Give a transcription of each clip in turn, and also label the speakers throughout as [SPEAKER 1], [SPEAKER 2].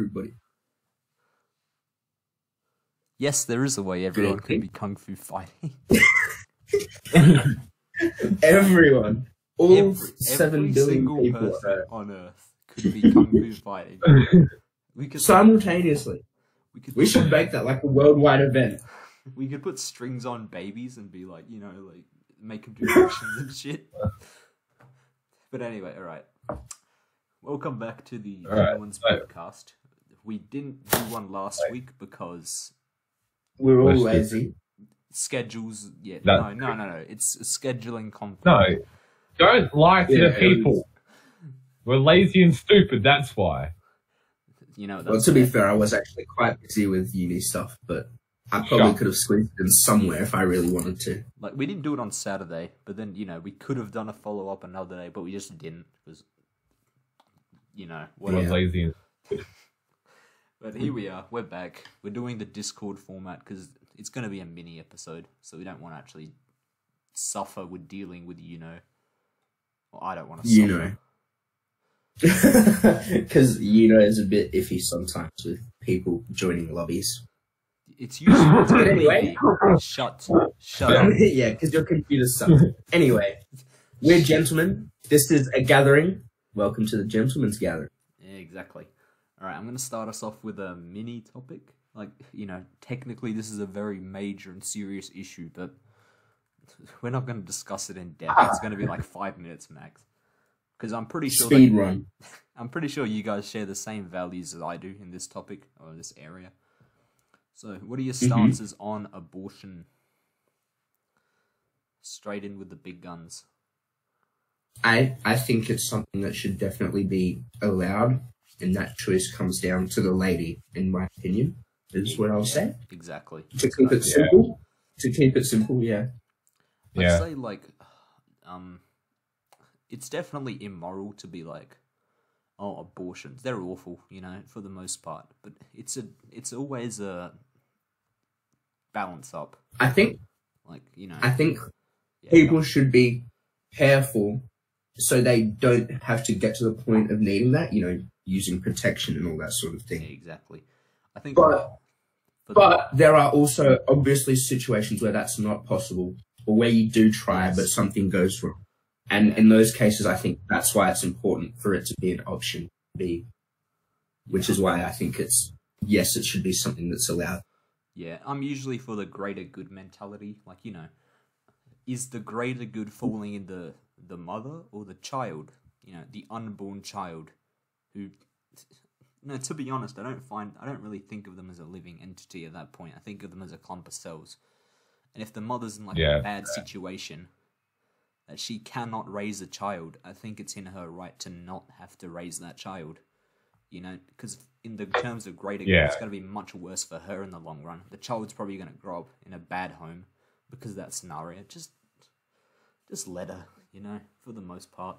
[SPEAKER 1] everybody.
[SPEAKER 2] Yes, there is a way everyone can be kung fu fighting.
[SPEAKER 1] Everyone. All
[SPEAKER 2] Every
[SPEAKER 1] 7 billion people
[SPEAKER 2] person on Earth could be kung fu fighting. We could
[SPEAKER 1] simultaneously. We should make that like a worldwide event.
[SPEAKER 2] We could put strings on babies and be like, like make them do actions and shit. But anyway, alright. Welcome back to the Gentleman's Podcast. We didn't do one last week because
[SPEAKER 1] we're all lazy.
[SPEAKER 2] Schedules, no. It's a scheduling conflict.
[SPEAKER 3] No, don't lie to the people. We're lazy and stupid, that's why.
[SPEAKER 1] Well, to be fair, I was actually quite busy with uni stuff, but I probably could have squeezed it in somewhere if I really wanted to.
[SPEAKER 2] Like, we didn't do it on Saturday, but then, we could have done a follow-up another day, but we just didn't, because,
[SPEAKER 3] We're lazy and stupid.
[SPEAKER 2] But here we are, we're back. We're doing the Discord format, because it's going to be a mini episode, so we don't want to actually suffer with dealing with, Well, I don't want to suffer.
[SPEAKER 1] Because is a bit iffy sometimes with people joining lobbies.
[SPEAKER 2] It's usually
[SPEAKER 1] but anyway,
[SPEAKER 2] shut up.
[SPEAKER 1] Yeah, because your computer sucks. Anyway, we're gentlemen. This is a gathering. Welcome to the Gentleman's Gathering.
[SPEAKER 2] Yeah, exactly. All right, I'm going to start us off with a mini topic. Like, technically this is a very major and serious issue, but we're not going to discuss it in depth. It's going to be like 5 minutes max. Because I'm pretty sure I'm pretty sure you guys share the same values as I do in this topic or this area. So, what are your stances on abortion? Straight in with the big guns.
[SPEAKER 1] I think it's something that should definitely be allowed, and that choice comes down to the lady, in my opinion, is what I'll say.
[SPEAKER 2] Exactly.
[SPEAKER 1] To keep it simple. To keep it simple, yeah.
[SPEAKER 2] I'd say, like, it's definitely immoral to be like, oh, abortions, they're awful, for the most part. But it's always a balance up.
[SPEAKER 1] I think,
[SPEAKER 2] like,
[SPEAKER 1] people should be careful so they don't have to get to the point of needing that, using protection and all that sort of thing.
[SPEAKER 2] Yeah, exactly. I think,
[SPEAKER 1] but there are also obviously situations where that's not possible, or where you do try, but something goes wrong. And in those cases, I think that's why it's important for it to be an option B, which is why I think it should be something that's allowed.
[SPEAKER 2] Yeah, I'm usually for the greater good mentality. Like, is the greater good falling in the mother or the child? The unborn child who... No, to be honest, I don't really think of them as a living entity at that point. I think of them as a clump of cells. And if the mother's in a bad situation, that she cannot raise a child, I think it's in her right to not have to raise that child. Because in the terms of greater good, it's going to be much worse for her in the long run. The child's probably going to grow up in a bad home because of that scenario. Just let her, for the most part.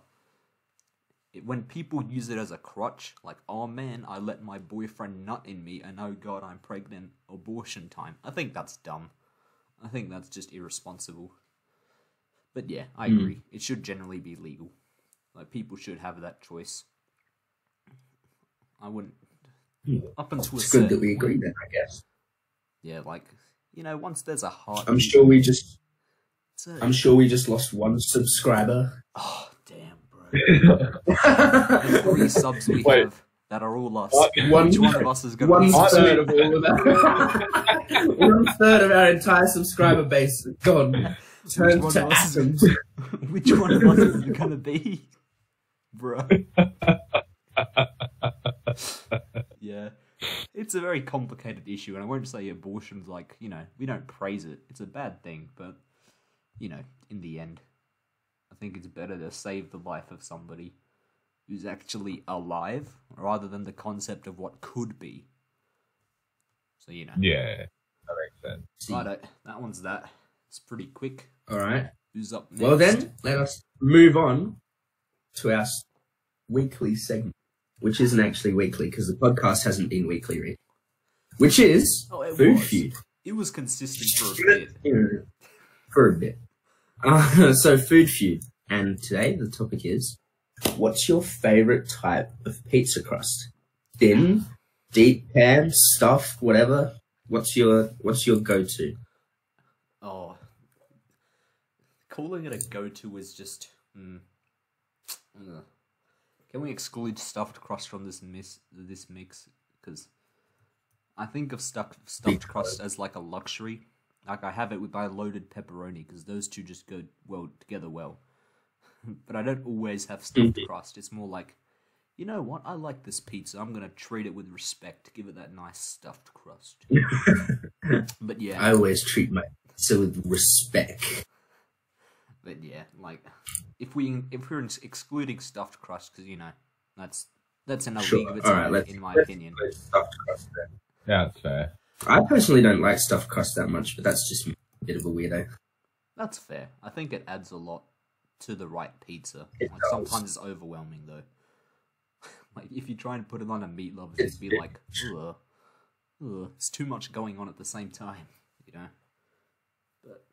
[SPEAKER 2] When people use it as a crutch, like, oh man, I let my boyfriend nut in me, and oh god, I'm pregnant, abortion time. I think that's dumb. I think that's just irresponsible. But yeah, I agree. It should generally be legal. Like, people should have that choice. I wouldn't... Up until
[SPEAKER 1] it's good that we agree then, I guess.
[SPEAKER 2] Yeah, like, once there's a heart...
[SPEAKER 1] I'm sure we just lost one subscriber.
[SPEAKER 2] Oh, damn, bro. The 3 subs we have that are all us. Which one of us is going to be...
[SPEAKER 1] 1/3 of all of that. 1/3 of our entire subscriber base gone.
[SPEAKER 2] Which one of us is it gonna be, bro? Yeah, it's a very complicated issue, and I won't say abortion's like, we don't praise it. It's a bad thing, but, in the end, I think it's better to save the life of somebody who's actually alive, rather than the concept of what could be. So,
[SPEAKER 3] Yeah, that makes sense.
[SPEAKER 2] Righto, that one's that. It's pretty quick.
[SPEAKER 1] All right.
[SPEAKER 2] Who's up next?
[SPEAKER 1] Well then, let us move on to our weekly segment, which isn't actually weekly because the podcast hasn't been weekly, really. Which is Food Feud.
[SPEAKER 2] It was consistent for a bit.
[SPEAKER 1] For a bit. So Food Feud, and today the topic is: what's your favorite type of pizza crust? Thin, deep pan, stuffed, whatever. What's your go-to?
[SPEAKER 2] Oh, calling it a go-to is just. Can we exclude stuffed crust from this mix? Because I think of stuffed crust as like a luxury. Like I have it with my loaded pepperoni because those two just go together well. But I don't always have stuffed crust. It's more like, you know what? I like this pizza. I'm gonna treat it with respect. Give it that nice stuffed crust. But yeah,
[SPEAKER 1] I always treat my pizza with respect.
[SPEAKER 2] But yeah, like if we're excluding stuffed crust, because you know that's in a league of its own, in my opinion.
[SPEAKER 1] Stuffed crust then.
[SPEAKER 3] Yeah, that's fair.
[SPEAKER 1] I personally don't like stuffed crust that much, but that's just a bit of a weirdo.
[SPEAKER 2] That's fair. I think it adds a lot to the right pizza.
[SPEAKER 1] It
[SPEAKER 2] like
[SPEAKER 1] does.
[SPEAKER 2] Sometimes it's overwhelming though. Like if you try and put it on a meatloaf, it'd be like, ugh, it's too much going on at the same time, you know. But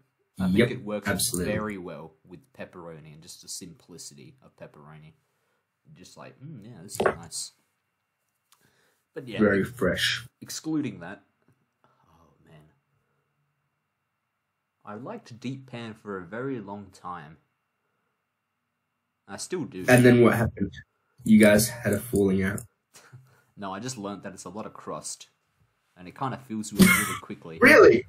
[SPEAKER 2] I think it works very well with pepperoni and just the simplicity of pepperoni. Just like, yeah, this is nice. But yeah,
[SPEAKER 1] very fresh.
[SPEAKER 2] Excluding that, oh man, I liked deep pan for a very long time. I still do.
[SPEAKER 1] And then what happened? You guys had a falling out.
[SPEAKER 2] No, I just learnt that it's a lot of crust, and it kind of fills you up really quickly.
[SPEAKER 1] Really?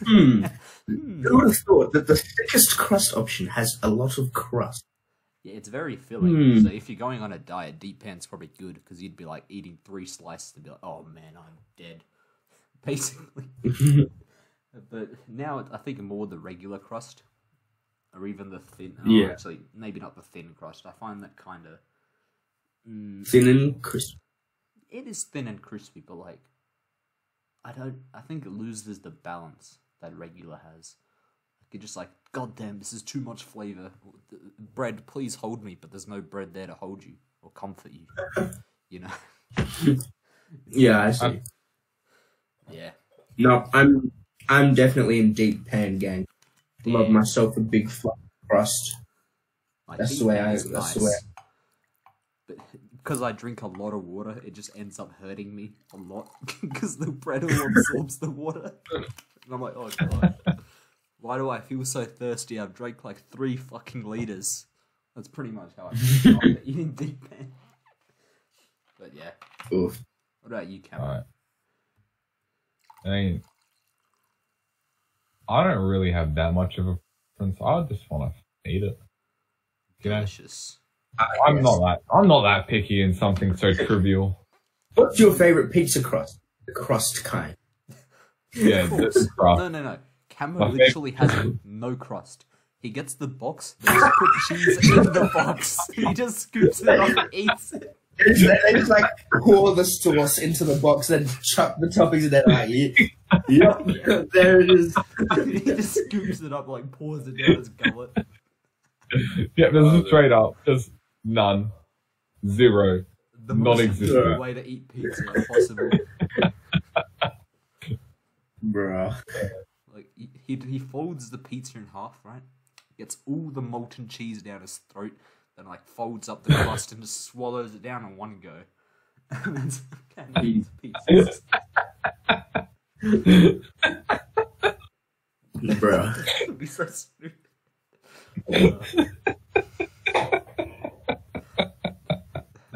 [SPEAKER 1] Who would have thought that the thickest crust option has a lot of crust?
[SPEAKER 2] Yeah, it's very filling. So if you're going on a diet, deep pan's probably good because you'd be like eating 3 slices and be like, "Oh man, I'm dead," basically. But now I think more the regular crust, or even the thin.
[SPEAKER 1] Yeah.
[SPEAKER 2] Actually, maybe not the thin crust. I find that kind of
[SPEAKER 1] thin and crispy.
[SPEAKER 2] It is thin and crispy, but like, I think it loses the balance that regular has. You're just like, God damn, this is too much flavor. Bread, please hold me, but there's no bread there to hold you or comfort you. You know?
[SPEAKER 1] Yeah, I see.
[SPEAKER 2] Yeah.
[SPEAKER 1] No, I'm definitely in deep pan gang. Love myself a big flat crust. That's the way I. That's the way.
[SPEAKER 2] But because I drink a lot of water, it just ends up hurting me a lot because the bread all absorbs the water, and I'm like, oh god. Why do I feel so thirsty? I've drank like 3 fucking liters. That's pretty much how I feel after eating deep pan. But yeah.
[SPEAKER 1] Oof.
[SPEAKER 2] What about you, Cameron?
[SPEAKER 3] Right. I mean, I don't really have that much of a preference. I just want to eat it. You know?
[SPEAKER 2] Delicious.
[SPEAKER 3] I'm not that picky in something so trivial.
[SPEAKER 1] What's your favorite pizza crust? The crust kind.
[SPEAKER 3] Yeah, the crust.
[SPEAKER 2] No. Cameron literally has no crust. He gets the box, they just put cheese in the box. He just scoops it up and eats it.
[SPEAKER 1] They just like pour the sauce into the box and chuck the toppings in there. Like, yep, there it is.
[SPEAKER 2] He just scoops it up, like pours it down his gullet.
[SPEAKER 3] Yeah, there's straight up, just none, zero,
[SPEAKER 2] The
[SPEAKER 3] non-existent
[SPEAKER 2] most way to eat pizza possible.
[SPEAKER 1] Bruh.
[SPEAKER 2] Like he folds the pizza in half, right? Gets all the molten cheese down his throat, then like folds up the crust and just swallows it down in one go. And that's can eat pizza.
[SPEAKER 1] Bruh.
[SPEAKER 2] It'd be so stupid.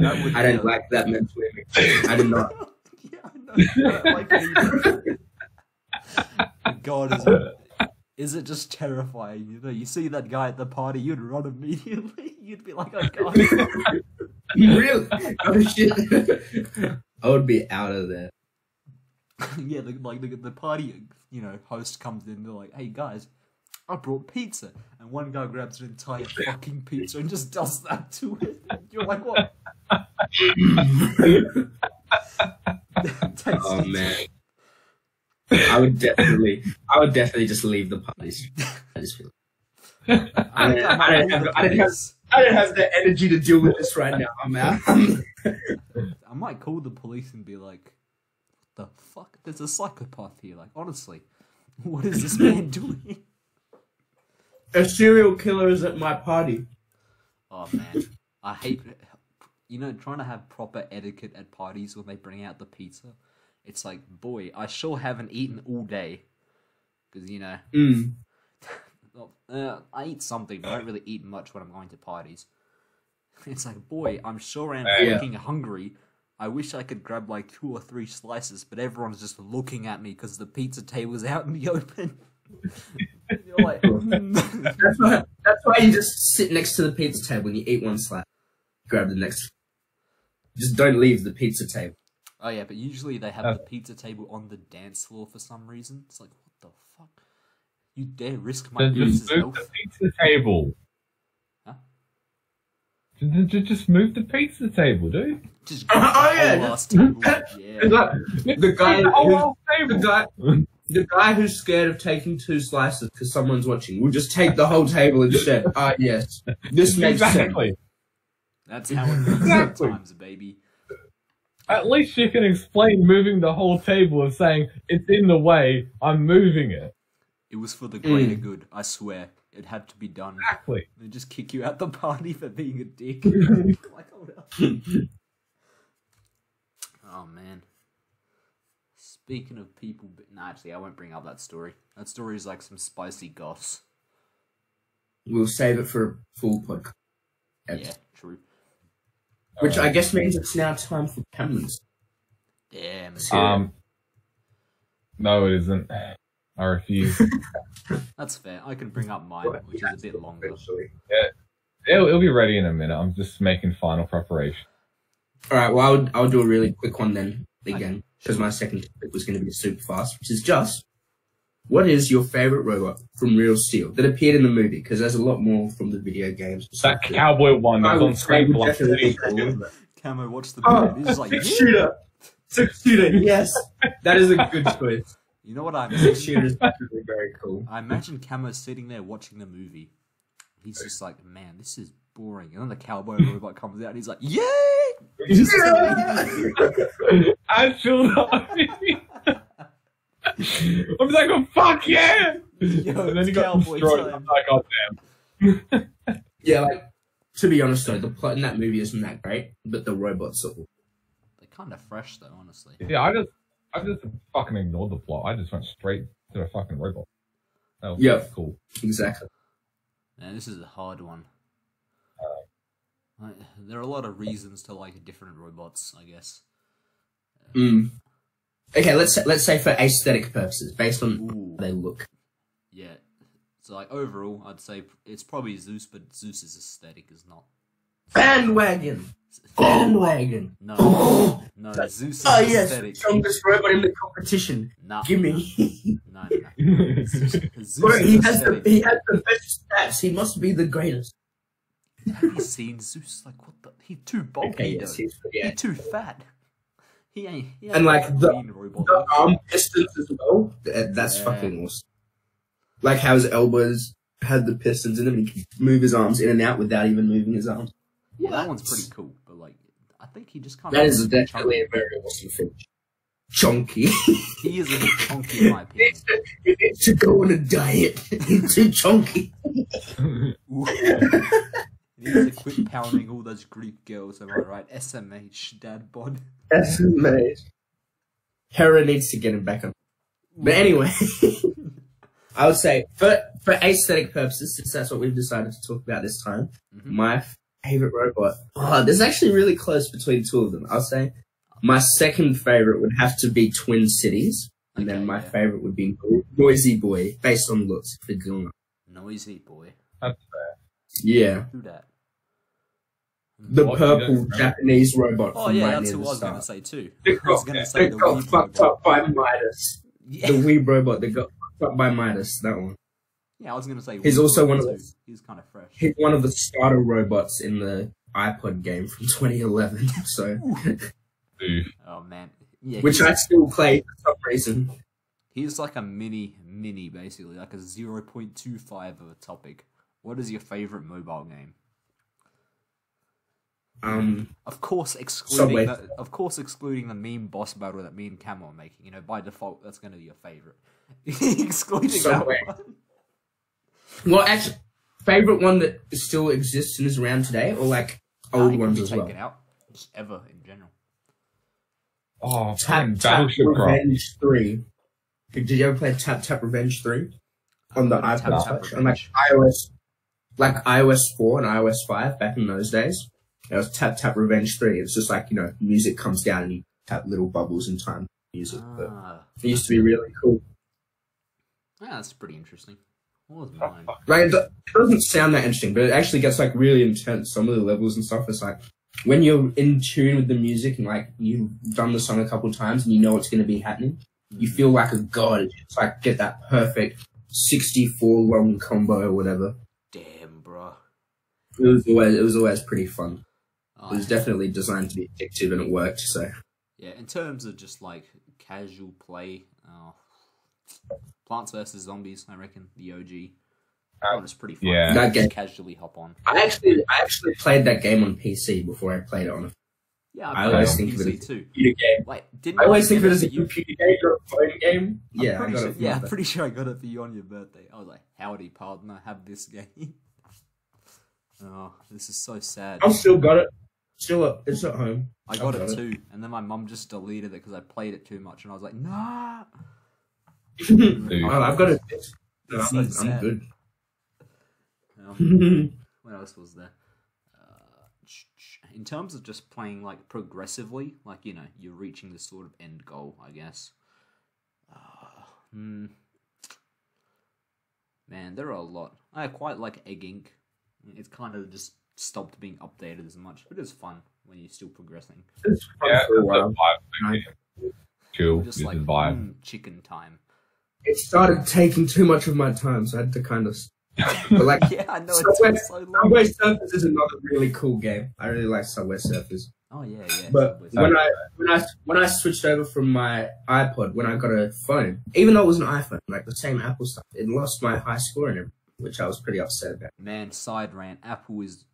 [SPEAKER 1] I didn't like that mental image. I did not.
[SPEAKER 2] Yeah, I know. I don't like it either. God, is it just terrifying? You know, you see that guy at the party, you'd run immediately. You'd be like, oh god.
[SPEAKER 1] Really? Oh shit. I would be out of there.
[SPEAKER 2] Yeah, the party, you know, host comes in, they're like, hey guys, I brought pizza. And one guy grabs an entire fucking pizza and just does that to it. You're like, what?
[SPEAKER 1] Oh man. I would definitely just leave the parties. I just feel. I don't have the energy to deal with this right now. I'm out.
[SPEAKER 2] I might call the police and be like, "What the fuck? There's a psychopath here." Like, honestly, what is this man doing?
[SPEAKER 1] A serial killer is at my party.
[SPEAKER 2] Oh man, I hate trying to have proper etiquette at parties when they bring out the pizza. It's like, boy, I sure haven't eaten all day. Because, I eat something, but I don't really eat much when I'm going to parties. It's like, boy, I'm sure I'm fucking hungry. I wish I could grab like 2 or 3 slices, but everyone's just looking at me because the pizza table's out in the open. You're like,
[SPEAKER 1] that's why you just sit next to the pizza table and you eat one slice. Grab the next. Just don't leave the pizza table.
[SPEAKER 2] Oh yeah, but usually they have the pizza table on the dance floor for some reason. It's like, what the fuck? You dare risk my
[SPEAKER 3] just move
[SPEAKER 2] health?
[SPEAKER 3] the pizza table.
[SPEAKER 2] Huh?
[SPEAKER 3] Just move the pizza table, dude.
[SPEAKER 2] Just grab the whole last table. Yeah.
[SPEAKER 1] The guy who's scared of taking 2 slices because someone's watching will just take the whole table instead. Ah, yes. This makes sense.
[SPEAKER 2] That's how it goes sometimes, baby.
[SPEAKER 3] At least you can explain moving the whole table of saying, it's in the way, I'm moving it.
[SPEAKER 2] It was for the greater good, I swear. It had to be done.
[SPEAKER 3] Exactly.
[SPEAKER 2] They just kick you out the party for being a dick. Like, hold up. Oh, man. Speaking of people... actually, I won't bring up that story. That story is like some spicy goss.
[SPEAKER 1] We'll save it for a full podcast.
[SPEAKER 2] Yeah, true.
[SPEAKER 1] Which I guess means it's now time for Cameron's.
[SPEAKER 2] Damn.
[SPEAKER 3] No, it isn't. I refuse.
[SPEAKER 2] That's fair. I can bring up mine, which is a bit longer.
[SPEAKER 3] Yeah, it'll be ready in a minute. I'm just making final preparation.
[SPEAKER 1] Alright, well, I'll do a really quick one then, again. Because my second topic was going to be super fast, which is just... What is your favourite robot from Real Steel that appeared in the movie? Because there's a lot more from the video games.
[SPEAKER 3] That cowboy one that was on screen for like 30
[SPEAKER 2] Camo, watch the movie. He's like,
[SPEAKER 1] Six-shooter! Six-shooter, yes! That is a good choice.
[SPEAKER 2] You know what I mean?
[SPEAKER 1] Six-shooter is actually very cool.
[SPEAKER 2] I imagine Camo sitting there watching the movie. He's just like, man, this is boring. And then the cowboy robot comes out and he's like, yay!
[SPEAKER 3] I feel that. I'm like, oh, fuck yeah!
[SPEAKER 2] Yo,
[SPEAKER 3] and then he got destroyed. I'm like, oh, damn.
[SPEAKER 1] Yeah, like, to be honest though, the plot in that movie isn't that great, but the robots are...
[SPEAKER 2] They're kind of fresh though, honestly.
[SPEAKER 3] Yeah, I just fucking ignored the plot. I just went straight to the fucking robot. That was cool.
[SPEAKER 1] Exactly.
[SPEAKER 2] Man, this is a hard one. There are a lot of reasons to like different robots, I guess.
[SPEAKER 1] Okay, let's say for aesthetic purposes, based on how they look.
[SPEAKER 2] Yeah. So like overall, I'd say it's probably Zeus, but Zeus's aesthetic is not.
[SPEAKER 1] Bandwagon. Bandwagon.
[SPEAKER 2] No, Zeus's aesthetic.
[SPEAKER 1] Strongest robot in the competition.
[SPEAKER 2] Nah.
[SPEAKER 1] Give me.
[SPEAKER 2] No. Zeus
[SPEAKER 1] he has the best stats. He must be the greatest.
[SPEAKER 2] Have you seen Zeus? Like what the? He's too bulky.
[SPEAKER 1] Okay, yes,
[SPEAKER 2] he's too fat. He ain't
[SPEAKER 1] and like the arm pistons as well. That's fucking awesome. Like how his elbows had the pistons in them, and he can move his arms in and out without even moving his arms.
[SPEAKER 2] Yeah, that one's pretty cool. But like, I think he just kind
[SPEAKER 1] of. That is definitely a very awesome thing. Chunky.
[SPEAKER 2] He is a bit chunky in my opinion.
[SPEAKER 1] He needs to go on a diet. He's too chunky.
[SPEAKER 2] He needs to quit pounding all those Greek girls, am I right? SMH, dad bod.
[SPEAKER 1] SMH. Hera needs to get him back on. But anyway, I would say, for aesthetic purposes, since that's what we've decided to talk about this time, my favorite robot, this is actually really close between 2 of them. I'll say my second favorite would have to be Twin Cities, and then my favorite would be Noisy Boy, based on looks.
[SPEAKER 2] Noisy Boy.
[SPEAKER 3] That's fair.
[SPEAKER 1] Yeah.
[SPEAKER 2] Who that?
[SPEAKER 1] The purple Japanese robot.
[SPEAKER 2] Oh yeah, that's who I was going to say too.
[SPEAKER 1] They got fucked up by Midas. Yeah. The Wii robot that got fucked up by Midas. That one.
[SPEAKER 2] Yeah, I was going to say.
[SPEAKER 1] He's also one of the.
[SPEAKER 2] He's kind of fresh.
[SPEAKER 1] He's one of the starter robots in the iPod game from 2011. So.
[SPEAKER 2] Oh man. Yeah.
[SPEAKER 1] Which I still play for some reason.
[SPEAKER 2] He's like a mini basically, like a 0.25 of a topic. What is your favorite mobile game? Of course, excluding the meme boss battle that me and Cam are making. You know, by default, that's going to be your favorite. Excluding that one.
[SPEAKER 1] Well, actually, favorite one that still exists and is around today, or like old ones as well.
[SPEAKER 2] Out. just ever in general.
[SPEAKER 3] Oh,
[SPEAKER 1] Tap
[SPEAKER 3] Battleship
[SPEAKER 1] Revenge 3. Did you ever play Tap Revenge 3 on the iPod Touch? On iOS 4 and iOS 5 back in those days. It was Tap Revenge 3. It's just like, music comes down and you tap little bubbles in time music. But it used to be really cool.
[SPEAKER 2] Yeah, that's pretty interesting. What was mine?
[SPEAKER 1] Like, it doesn't sound that interesting, but it actually gets like really intense. Some of the levels and stuff, it's like when you're in tune with the music and like you've done the song a couple times and you know what's going to be happening, you feel like a god. It's like get that perfect 64 long combo or whatever.
[SPEAKER 2] Damn, bro.
[SPEAKER 1] It was always pretty fun. It was definitely designed to be addictive and it worked. So
[SPEAKER 2] yeah, in terms of just like casual play, Plants vs Zombies, I reckon the OG. That was pretty fun.
[SPEAKER 3] Yeah,
[SPEAKER 1] that game.
[SPEAKER 2] Just casually hop on.
[SPEAKER 1] I actually played that game on PC before I played it on.
[SPEAKER 2] Yeah,
[SPEAKER 1] I
[SPEAKER 2] played
[SPEAKER 1] always
[SPEAKER 2] it on
[SPEAKER 1] think of it
[SPEAKER 2] PC
[SPEAKER 1] as a
[SPEAKER 2] too.
[SPEAKER 1] computer game.
[SPEAKER 2] Wait,
[SPEAKER 1] I always think of it as a computer game or a phone game. Yeah, I got it.
[SPEAKER 2] I'm pretty sure I got it for you on your birthday. I was like, "Howdy, partner, have this game." Oh, this is so sad.
[SPEAKER 1] I've still got it. It's at home.
[SPEAKER 2] I got it too, and then my mum just deleted it because I played it too much, and I was like, "Nah."
[SPEAKER 1] I've got it. No, I'm good.
[SPEAKER 2] What else was there? In terms of just playing like progressively, like you're reaching the sort of end goal, I guess. Man, there are a lot. I quite like Egg Inc. It's kind of just stopped being updated as much, but it's fun when you're still progressing.
[SPEAKER 1] It's fun for a while.
[SPEAKER 3] Chill,
[SPEAKER 2] just like chicken time.
[SPEAKER 1] It started taking too much of my time, so I had to kind of. But like,
[SPEAKER 2] yeah, I know it took so long.
[SPEAKER 1] Subway Surfers is another really cool game. I really like Subway Surfers.
[SPEAKER 2] Oh yeah.
[SPEAKER 1] But when I switched over from my iPod, when I got a phone, even though it was an iPhone, like the same Apple stuff, it lost my high score and everything, which I was pretty upset about.
[SPEAKER 2] Man, side rant. Apple is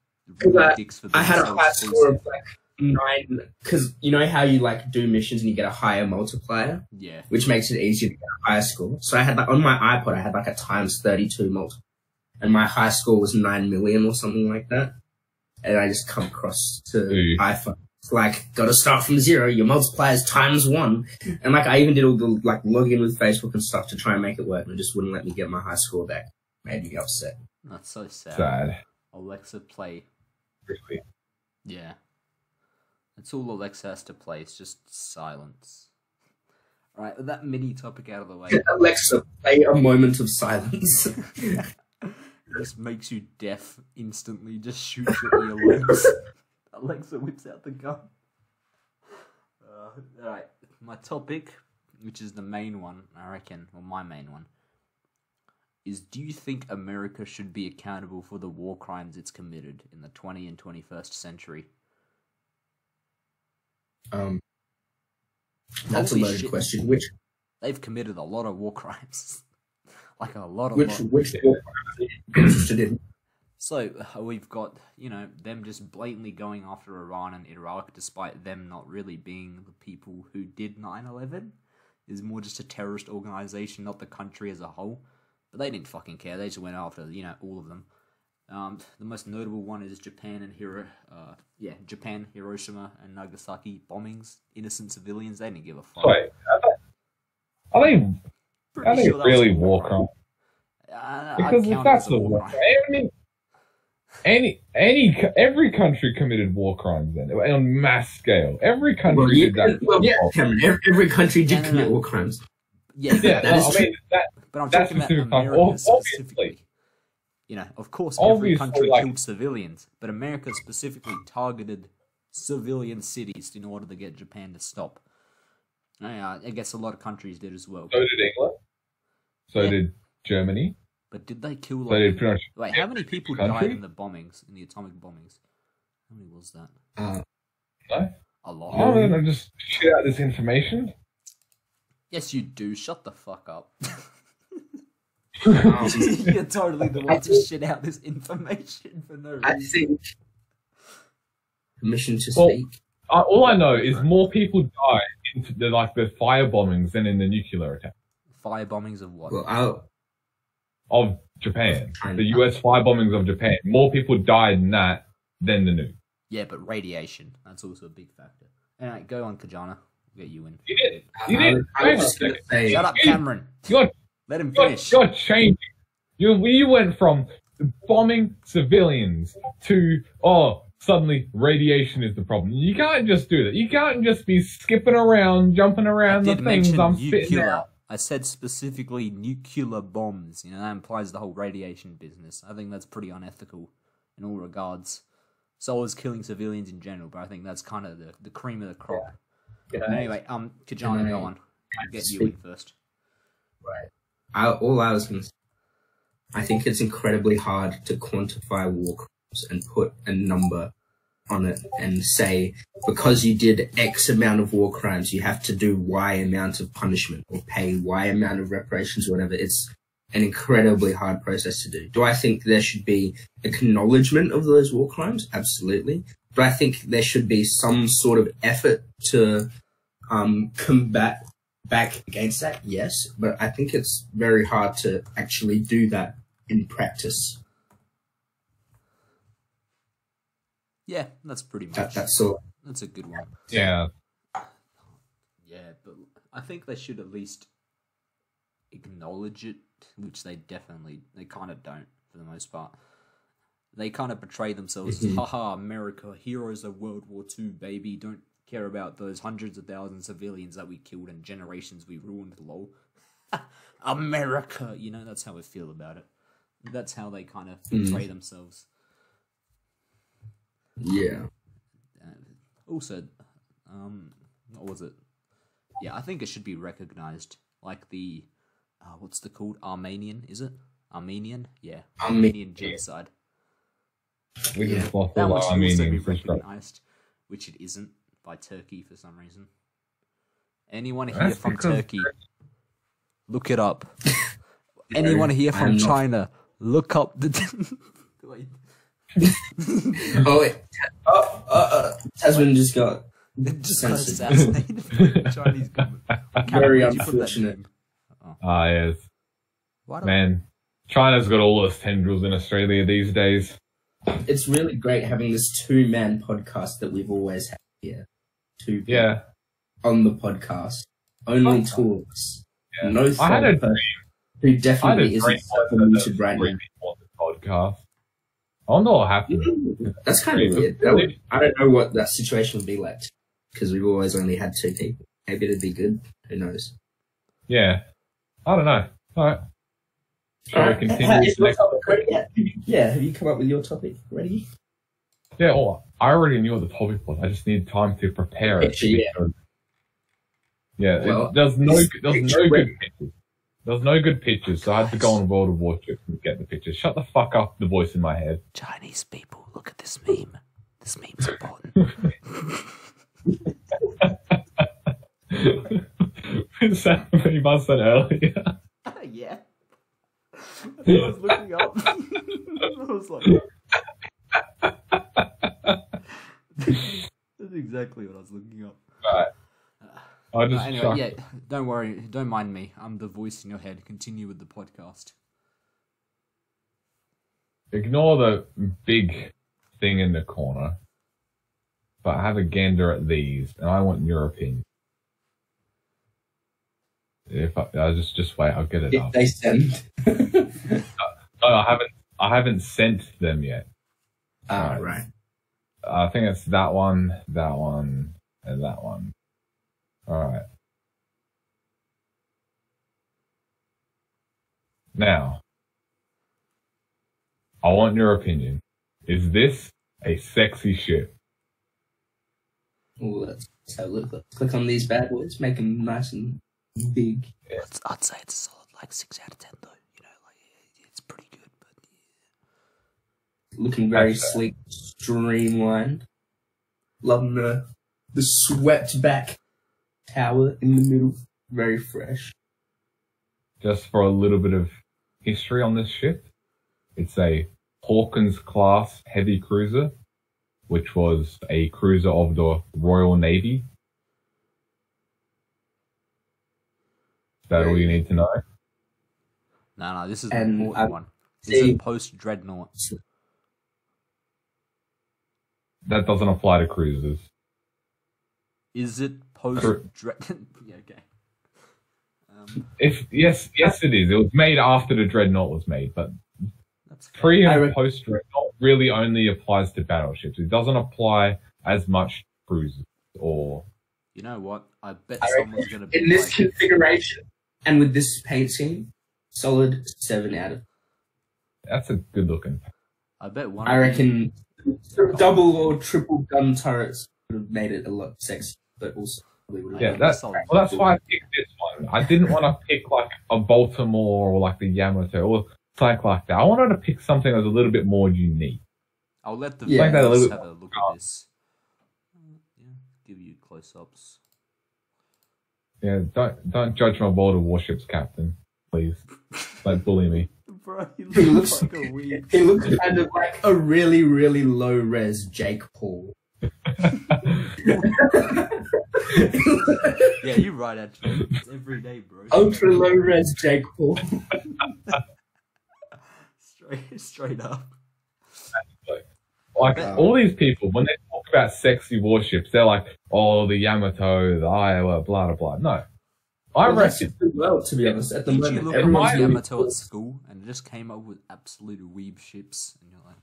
[SPEAKER 2] really dicks for
[SPEAKER 1] I had a high score of like 9, because you know how you like do missions and you get a higher multiplier?
[SPEAKER 2] Yeah. Which
[SPEAKER 1] makes it easier to get a higher score. So I had like, on my iPod, I had like a times 32 multiplier. And my high score was 9 million or something like that. And I just come across to iPhone. It's like, gotta start from 0. Your multiplier is times 1. And like, I even did all the like login with Facebook and stuff to try and make it work. And it just wouldn't let me get my high score back. Made me upset.
[SPEAKER 2] That's so sad.
[SPEAKER 3] Sad.
[SPEAKER 2] Alexa, play.
[SPEAKER 3] Really?
[SPEAKER 2] Yeah. That's all Alexa has to play. It's just silence. Alright, with that mini topic out of the way.
[SPEAKER 1] Alexa, play a moment of silence.
[SPEAKER 2] Just makes you deaf instantly. Just shoots your earlobes. Alexa whips out the gun. Alright, my topic, which is the main one, I reckon, or my main one, is do you think America should be accountable for the war crimes it's committed in the 20th and 21st century?
[SPEAKER 1] That's a loaded question.
[SPEAKER 2] They've committed a lot of war crimes. Like a lot of
[SPEAKER 1] which war crimes are you interested in?
[SPEAKER 2] So we've got, them just blatantly going after Iran and Iraq despite them not really being the people who did 9/11. It's more just a terrorist organization, not the country as a whole. But they didn't fucking care. They just went after, all of them. The most notable one is Japan and Hiroshima and Nagasaki bombings. Innocent civilians, they didn't give a fuck.
[SPEAKER 3] Wait, are they really war crimes? Because if that's a war crime, every country committed war crimes then on mass scale. Every country did that.
[SPEAKER 1] Well, yeah, every country did commit war crimes.
[SPEAKER 2] Yeah, but I'm talking about America specifically. Of course, every country killed civilians, but America specifically targeted civilian cities in order to get Japan to stop. I guess a lot of countries did as well.
[SPEAKER 3] So did England. So did Germany.
[SPEAKER 2] But did they kill
[SPEAKER 3] wait,
[SPEAKER 2] how many people died in the bombings, in the atomic bombings? How many was that?
[SPEAKER 3] No?
[SPEAKER 2] A lot.
[SPEAKER 3] I don't know, just shit out this information.
[SPEAKER 2] Yes, you do. Shut the fuck up. You're totally the one to shit out this information for no reason.
[SPEAKER 1] I think permission to speak.
[SPEAKER 3] All I know is more people die in the fire bombings than in the nuclear attack.
[SPEAKER 2] Fire bombings of what?
[SPEAKER 3] Of Japan. The US fire bombings of Japan. More people died in that than the nuke.
[SPEAKER 2] Yeah, but radiation, that's also a big factor. Anyway, go on, Kajana. I'll get you in.
[SPEAKER 3] You did.
[SPEAKER 1] I was just gonna say,
[SPEAKER 2] Shut up, Cameron. Let him finish.
[SPEAKER 3] You're changing. You went from bombing civilians to, suddenly radiation is the problem. You can't just do that. You can't just be skipping around, jumping around the things I'm spitting out.
[SPEAKER 2] I said specifically nuclear bombs. You know, that implies the whole radiation business. I think that's pretty unethical in all regards. So is killing civilians in general, but I think that's kind of the cream of the crop.
[SPEAKER 1] Yeah.
[SPEAKER 2] Anyway, Kajana, go on. I'll get you in first.
[SPEAKER 1] Right. All I was going to say, I think it's incredibly hard to quantify war crimes and put a number on it and say, because you did X amount of war crimes, you have to do Y amount of punishment or pay Y amount of reparations or whatever. It's an incredibly hard process to do. Do I think there should be acknowledgement of those war crimes? Absolutely. But I think there should be some sort of effort to combat back against that, yes. But I think it's very hard to actually do that in practice.
[SPEAKER 2] Yeah, that's pretty much.
[SPEAKER 1] That's all.
[SPEAKER 2] That's a good one.
[SPEAKER 3] Yeah.
[SPEAKER 2] Yeah, but I think they should at least acknowledge it, which they kind of don't for the most part. They kind of portray themselves as, haha, America, heroes of World War II, baby. Don't care about those hundreds of thousands of civilians that we killed and generations we ruined, lol. America! You know, that's how I feel about it. That's how they kind of portray themselves.
[SPEAKER 1] Yeah.
[SPEAKER 2] Also, what was it? Yeah, I think it should be recognized. Like the, what's the called? Armenian, is it? Armenian? Yeah. Armenian genocide.
[SPEAKER 3] We just lost
[SPEAKER 2] that
[SPEAKER 3] all
[SPEAKER 2] one
[SPEAKER 3] our
[SPEAKER 2] should also be
[SPEAKER 3] Armenians.
[SPEAKER 2] recognized, which it isn't, by Turkey for some reason. Anyone here from Turkey, look it up. Anyone here from China, look up the... Wait.
[SPEAKER 1] Oh, wait. Tasman just got
[SPEAKER 2] assassinated by the Chinese government.
[SPEAKER 1] Very unfortunate.
[SPEAKER 3] Yes. Man, China's got all those tendrils in Australia these days.
[SPEAKER 1] It's really great having this two-man podcast that we've always had here. Two people on the podcast. Only two of us. Yeah. No third person who definitely isn't muted right now.
[SPEAKER 3] Podcast. I wonder what happened.
[SPEAKER 1] That's kind of weird. I don't know what that situation would be like, because we've always only had two people. Maybe it'd be good. Who knows?
[SPEAKER 3] Yeah. I don't know. All right. Shall we continue?
[SPEAKER 1] Is your topic ready yet? Yeah, have you come up with your topic ready?
[SPEAKER 3] Yeah, I already knew what the topic was. I just need time to prepare it.
[SPEAKER 1] Well,
[SPEAKER 3] there's no good pictures. There's no good pictures, so I had to go on World of Warship and get the pictures. Shut the fuck up, the voice in my head.
[SPEAKER 2] Chinese people, look at this meme. This meme's important.
[SPEAKER 3] Is that the meme I said earlier?
[SPEAKER 2] Yeah. I was looking up. I was like... That's exactly what I was looking up.
[SPEAKER 3] Right.
[SPEAKER 2] Anyway, yeah, don't worry, don't mind me. I'm the voice in your head. Continue with the podcast.
[SPEAKER 3] Ignore the big thing in the corner, but have a gander at these, and I want your opinion. If I just wait, I'll get it up.
[SPEAKER 1] They send.
[SPEAKER 3] No, I haven't sent them yet.
[SPEAKER 1] Right.
[SPEAKER 3] I think it's that one, and that one. All right. Now, I want your opinion. Is this a sexy ship?
[SPEAKER 1] Oh, let's have a look. Let's click on these bad boys, make them nice and big.
[SPEAKER 2] Yeah. I'd say it's a solid, like 6 out of 10, though. You know, like it's pretty good, but yeah.
[SPEAKER 1] Looking very sleek, streamlined. Loving the swept back tower in the middle, very fresh.
[SPEAKER 3] Just for a little bit of history on this ship, it's a Hawkins class heavy cruiser, which was a cruiser of the Royal Navy. Is that all you need to know?
[SPEAKER 2] No, this is the important one. This is a post-dreadnought.
[SPEAKER 3] that doesn't apply to cruisers.
[SPEAKER 2] Is it post? Yeah, okay.
[SPEAKER 3] Yes, it is. It was made after the Dreadnought was made, but
[SPEAKER 2] That's
[SPEAKER 3] pre and post Dreadnought really only applies to battleships. It doesn't apply as much to cruisers or.
[SPEAKER 2] You know what? I bet
[SPEAKER 1] I
[SPEAKER 2] someone's gonna be
[SPEAKER 1] in this
[SPEAKER 2] like,
[SPEAKER 1] configuration and with this paint scheme, solid 7 out of.
[SPEAKER 3] That's a good looking.
[SPEAKER 2] I bet one.
[SPEAKER 1] I reckon double or triple gun turrets would have made it a lot sexy, but also probably would have.
[SPEAKER 3] Yeah, that's why I picked this one. I didn't want to pick like a Baltimore or like the Yamato or something like that. I wanted to pick something that was a little bit more unique.
[SPEAKER 2] I'll let the
[SPEAKER 1] Yeah.
[SPEAKER 2] viewers have a look at this. Yeah, give you close-ups.
[SPEAKER 3] Yeah, don't judge my board of warships, Captain. Please, don't bully me.
[SPEAKER 2] Bro, he
[SPEAKER 1] He
[SPEAKER 2] looks
[SPEAKER 1] looks
[SPEAKER 2] like a weed.
[SPEAKER 1] He looks kind of like a really, really low res Jake Paul.
[SPEAKER 2] Yeah, you're right, actually. It's every day, bro.
[SPEAKER 1] Ultra low res Jake Paul.
[SPEAKER 2] Straight up.
[SPEAKER 3] Like all these people, when they talk about sexy warships, they're like, "Oh, the Yamato, the Iowa, blah blah blah." No, I reckon.
[SPEAKER 1] Well, to be honest, at the
[SPEAKER 2] Did you
[SPEAKER 1] moment,
[SPEAKER 2] look at
[SPEAKER 1] everyone's
[SPEAKER 2] my
[SPEAKER 1] really
[SPEAKER 2] Yamato at school and it just came up with absolute weeb ships, and you're like,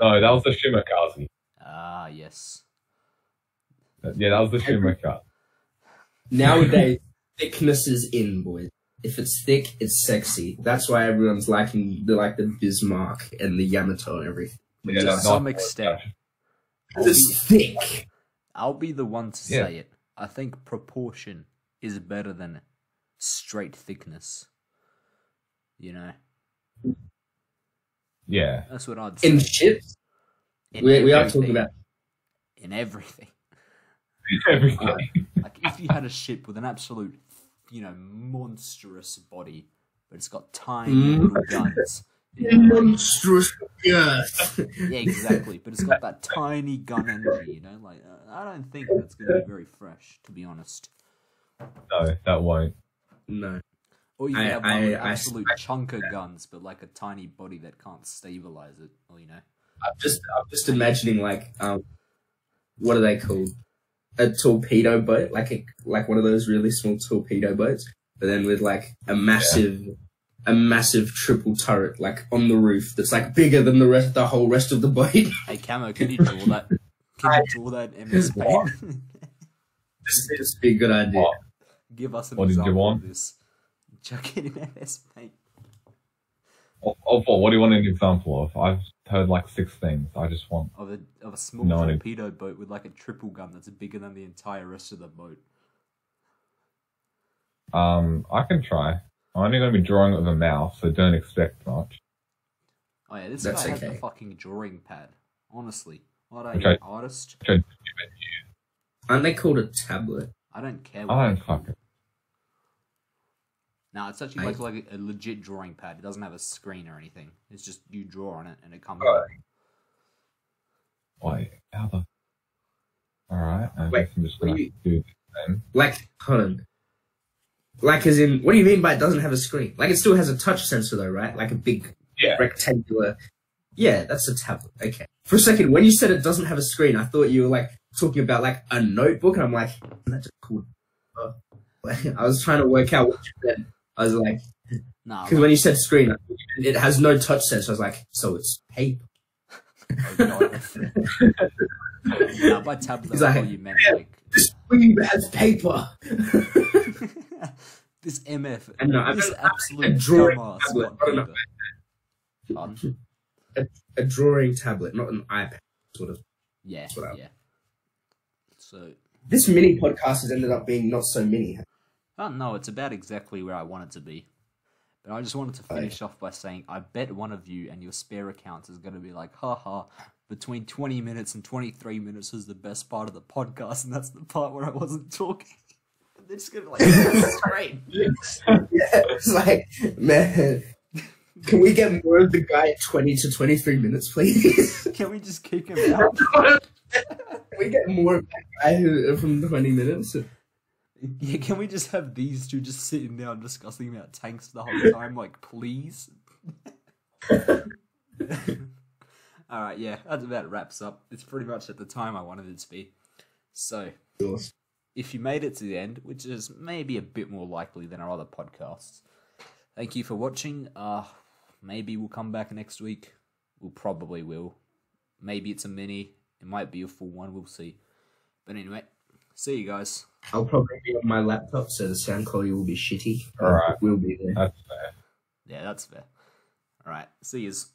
[SPEAKER 3] No, that was the Shimakaze.
[SPEAKER 2] Ah, yes.
[SPEAKER 3] Yeah, that was the Shimakaze.
[SPEAKER 1] Nowadays, thickness is in, boys. If it's thick, it's sexy. That's why everyone's liking the Bismarck and the Yamato and everything.
[SPEAKER 3] Yeah,
[SPEAKER 2] To some extent.
[SPEAKER 1] It's thick.
[SPEAKER 2] I'll be the one to say it. I think proportion is better than straight thickness. You know?
[SPEAKER 3] Yeah.
[SPEAKER 2] That's what I'd say.
[SPEAKER 1] In ships, we are talking about.
[SPEAKER 2] In everything.
[SPEAKER 3] Everything.
[SPEAKER 2] Like, if you had a ship with an absolute, monstrous body, but it's got tiny little guns.
[SPEAKER 1] Monstrous girth.
[SPEAKER 2] Yeah, exactly. But it's got that tiny gun energy, Like, I don't think that's going to be very fresh, to be honest.
[SPEAKER 3] No, that won't.
[SPEAKER 1] No.
[SPEAKER 2] Or you can have one with absolute chunk of guns, but like a tiny body that can't stabilize it, or
[SPEAKER 1] I'm just imagining what are they called? A torpedo boat, like one of those really small torpedo boats, but then with like a massive triple turret like on the roof that's like bigger than the whole rest of the boat.
[SPEAKER 2] Hey Camo, can you draw that? Can you draw that MS Paint?
[SPEAKER 1] This would be a good idea.
[SPEAKER 3] What?
[SPEAKER 2] Give us an
[SPEAKER 3] What did you
[SPEAKER 2] example
[SPEAKER 3] want?
[SPEAKER 2] of this. Chuck it in MS Paint.
[SPEAKER 3] Of what? What do you want an example of? I've heard like 6 things. I just want.
[SPEAKER 2] Of a small torpedo boat with like a triple gun that's bigger than the entire rest of the boat.
[SPEAKER 3] I can try. I'm only going to be drawing it with a mouse, so don't expect much.
[SPEAKER 2] Oh yeah, this
[SPEAKER 1] That's
[SPEAKER 2] guy has
[SPEAKER 1] okay.
[SPEAKER 2] the fucking drawing pad. Honestly, what are you,
[SPEAKER 3] Okay.
[SPEAKER 2] an artist?
[SPEAKER 1] Aren't they called a tablet?
[SPEAKER 2] I don't care.
[SPEAKER 3] I don't fucking.
[SPEAKER 2] No, it's actually like a legit drawing pad. It doesn't have a screen or anything. It's just you draw on it and it comes up.
[SPEAKER 3] Wait, how the? Alright, I
[SPEAKER 1] Wait,
[SPEAKER 3] guess I'm just
[SPEAKER 1] what
[SPEAKER 3] going
[SPEAKER 1] do
[SPEAKER 3] to do this then.
[SPEAKER 1] Like, hold on. Like, as in, what do you mean by it doesn't have a screen? Like, it still has a touch sensor though, right? Like a big rectangular. Yeah, that's a tablet. Okay. For a second, when you said it doesn't have a screen, I thought you were like talking about like a notebook, and I'm like, that's just cool. I was trying to work out what you said. I was like,
[SPEAKER 2] Nah,
[SPEAKER 1] because when you said screen, it has no touch sensor. I was like, so it's paper.
[SPEAKER 2] Nah, by tablet,
[SPEAKER 1] He's
[SPEAKER 2] I
[SPEAKER 1] like,
[SPEAKER 2] thought you meant like
[SPEAKER 1] This screen has paper.
[SPEAKER 2] this MF.
[SPEAKER 1] I know,
[SPEAKER 2] This
[SPEAKER 1] a
[SPEAKER 2] absolute
[SPEAKER 1] drawing
[SPEAKER 2] dumbass
[SPEAKER 1] tablet,
[SPEAKER 2] got
[SPEAKER 1] not
[SPEAKER 2] paper. Pardon?
[SPEAKER 1] A drawing tablet, not an iPad. Sort of.
[SPEAKER 2] Yeah,
[SPEAKER 1] That's what
[SPEAKER 2] yeah. So,
[SPEAKER 1] This mini podcast has ended up being not so mini.
[SPEAKER 2] I don't know. It's about exactly where I want it to be. But I just wanted to finish off by saying, I bet one of you and your spare accounts is going to be like, haha, between 20 minutes and 23 minutes is the best part of the podcast, and that's the part where I wasn't talking. And they're just going to be like, straight.
[SPEAKER 1] Yeah, it's like, man, can we get more of the guy at 20 to 23 minutes, please?
[SPEAKER 2] Can we just kick him out?
[SPEAKER 1] Can we get more of that guy from 20 minutes?
[SPEAKER 2] Yeah, can we just have these two just sitting down discussing about tanks the whole time? Like, please? All right, yeah, that about wraps up. It's pretty much at the time I wanted it to be. So, if you made it to the end, which is maybe a bit more likely than our other podcasts, thank you for watching. Maybe we'll come back next week. We'll probably will. Maybe it's a mini. It might be a full one. We'll see. But anyway, see you guys.
[SPEAKER 1] I'll probably be on my laptop, so the sound quality will be shitty.
[SPEAKER 3] All right.
[SPEAKER 1] We'll be there.
[SPEAKER 3] That's fair.
[SPEAKER 2] Yeah, that's fair. All right, see yous.